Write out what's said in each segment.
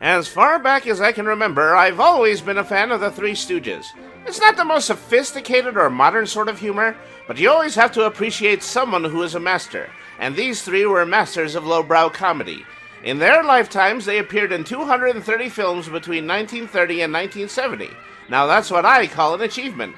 As far back as I can remember, I've always been a fan of the Three Stooges. It's not the most sophisticated or modern sort of humor, but you always have to appreciate someone who is a master, and these three were masters of lowbrow comedy. In their lifetimes, they appeared in 230 films between 1930 and 1970. Now that's what I call an achievement.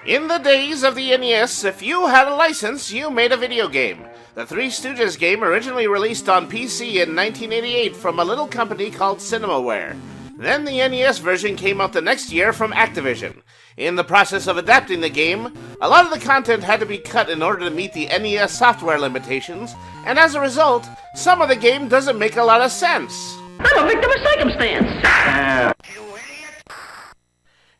In the days of the NES, if you had a license, you made a video game. The Three Stooges game originally released on PC in 1988 from a little company called Cinemaware. Then the NES version came out the next year from Activision. In the process of adapting the game, a lot of the content had to be cut in order to meet the NES software limitations, and as a result, some of the game doesn't make a lot of sense. I'm a victim of circumstance.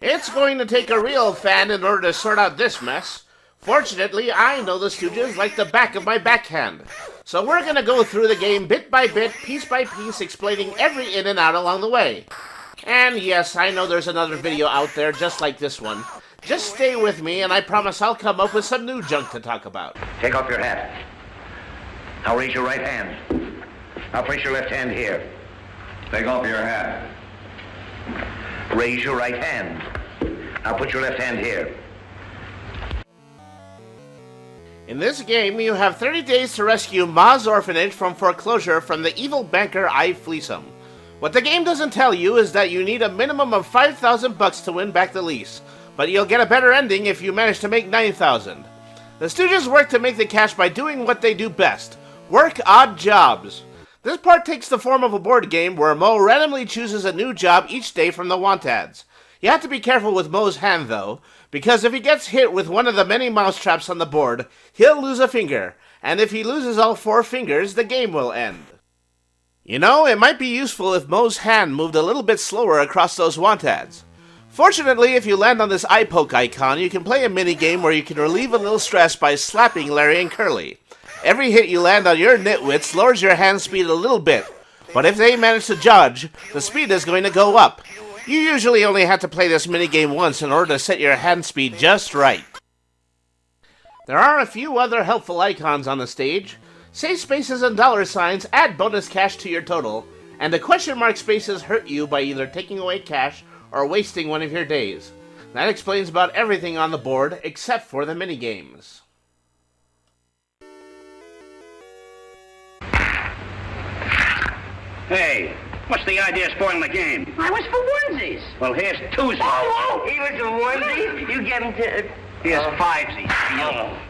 It's going to take a real fan in order to sort out this mess. Fortunately, I know the Stooges like the back of my backhand. So we're going to go through the game bit by bit, piece by piece, explaining every in and out along the way. And yes, I know there's another video out there just like this one. Just stay with me and I promise I'll come up with some new junk to talk about. Take off your hat. Now raise your right hand. Now place your left hand here. Take off your hat. Raise your right hand. Now put your left hand here. In this game, you have 30 days to rescue Ma's orphanage from foreclosure from the evil banker I Fleecem. What the game doesn't tell you is that you need a minimum of $5,000 to win back the lease, but you'll get a better ending if you manage to make $9,000. The Stooges work to make the cash by doing what they do best: work odd jobs. This part takes the form of a board game where Mo randomly chooses a new job each day from the want ads. You have to be careful with Mo's hand, though, because if he gets hit with one of the many mousetraps on the board, he'll lose a finger, and if he loses all 4 fingers, the game will end. You know, it might be useful if Mo's hand moved a little bit slower across those want ads. Fortunately, if you land on this eye poke icon, you can play a minigame where you can relieve a little stress by slapping Larry and Curly. Every hit you land on your nitwits lowers your hand speed a little bit, but if they manage to dodge, the speed is going to go up. You usually only have to play this minigame once in order to set your hand speed just right. There are a few other helpful icons on the stage. Safe spaces and dollar signs add bonus cash to your total, and the question mark spaces hurt you by either taking away cash or wasting one of your days. That explains about everything on the board except for the minigames. Hey, what's the idea of spoiling the game? I was for onesies. Well, here's twosies. Oh, he was for onesies? You get him to... Here's fivesies.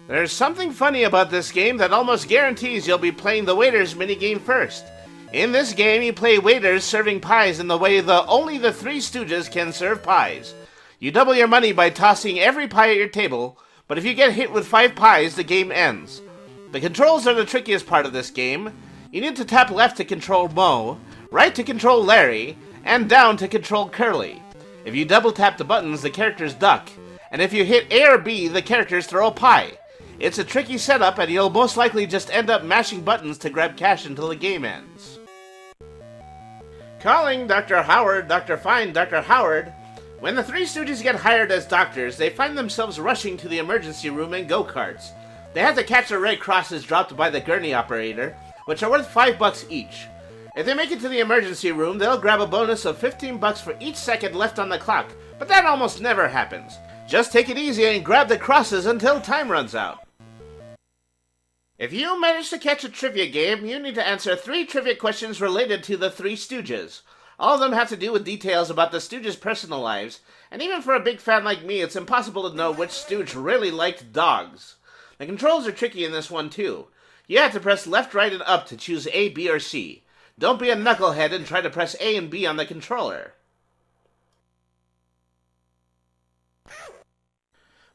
There's something funny about this game that almost guarantees you'll be playing the waiters minigame first. In this game, you play waiters serving pies in the way only the Three Stooges can serve pies. You double your money by tossing every pie at your table, but if you get hit with 5 pies, the game ends. The controls are the trickiest part of this game. You need to tap left to control Mo, right to control Larry, and down to control Curly. If you double tap the buttons, the characters duck, and if you hit A or B, the characters throw a pie. It's a tricky setup, and you'll most likely just end up mashing buttons to grab cash until the game ends. Calling Dr. Howard, Dr. Fine, Dr. Howard. When the Three Stooges get hired as doctors, they find themselves rushing to the emergency room in go-karts. They have to catch the red crosses dropped by the gurney operator, which are worth $5 each. If they make it to the emergency room, they'll grab a bonus of $15 for each second left on the clock, but that almost never happens. Just take it easy and grab the crosses until time runs out. If you manage to catch a trivia game, you need to answer 3 trivia questions related to the Three Stooges. All of them have to do with details about the Stooges' personal lives, and even for a big fan like me, it's impossible to know which Stooge really liked dogs. The controls are tricky in this one too. You have to press left, right, and up to choose A, B, or C. Don't be a knucklehead and try to press A and B on the controller.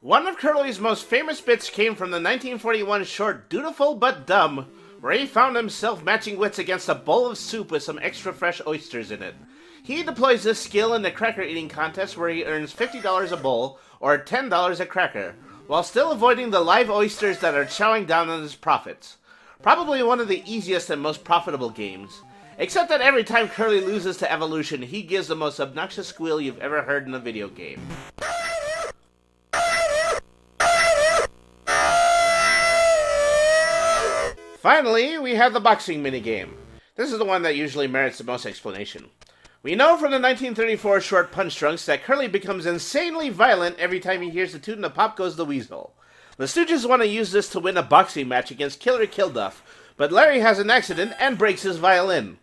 One of Curly's most famous bits came from the 1941 short Dutiful But Dumb, where he found himself matching wits against a bowl of soup with some extra fresh oysters in it. He deploys this skill in the cracker eating contest where he earns $50 a bowl, or $10 a cracker, while still avoiding the live oysters that are chowing down on his profits. Probably one of the easiest and most profitable games. Except that every time Curly loses to Evolution, he gives the most obnoxious squeal you've ever heard in a video game. Finally, we have the boxing minigame. This is the one that usually merits the most explanation. We know from the 1934 short Punch Drunks that Curly becomes insanely violent every time he hears the tune of Pop Goes the Weasel. The Stooges want to use this to win a boxing match against Killer Kilduff, but Larry has an accident and breaks his violin.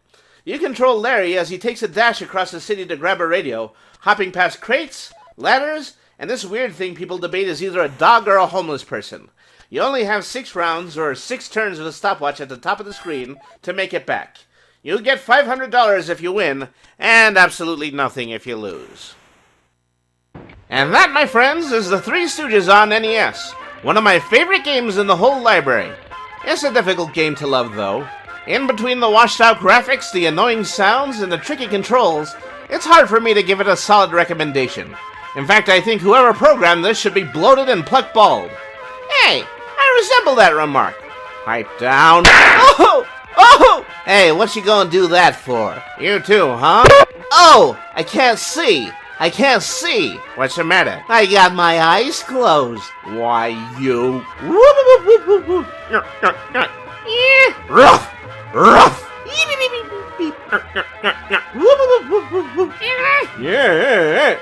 You control Larry as he takes a dash across the city to grab a radio, hopping past crates, ladders, and this weird thing people debate is either a dog or a homeless person. You only have 6 rounds or 6 turns with a stopwatch at the top of the screen to make it back. You'll get $500 if you win, and absolutely nothing if you lose. And that, my friends, is the Three Stooges on NES. One of my favorite games in the whole library. It's a difficult game to love, though. In between the washed-out graphics, the annoying sounds, and the tricky controls, it's hard for me to give it a solid recommendation. In fact, I think whoever programmed this should be bloated and plucked bald. Hey, I resemble that remark. Pipe down. Oh! Oh! Hey, what you gonna do that for? You too, huh? Oh! I can't see! I can't see! What's the matter? I got my eyes closed. Why, you... Ruff! Ruff! Yeah!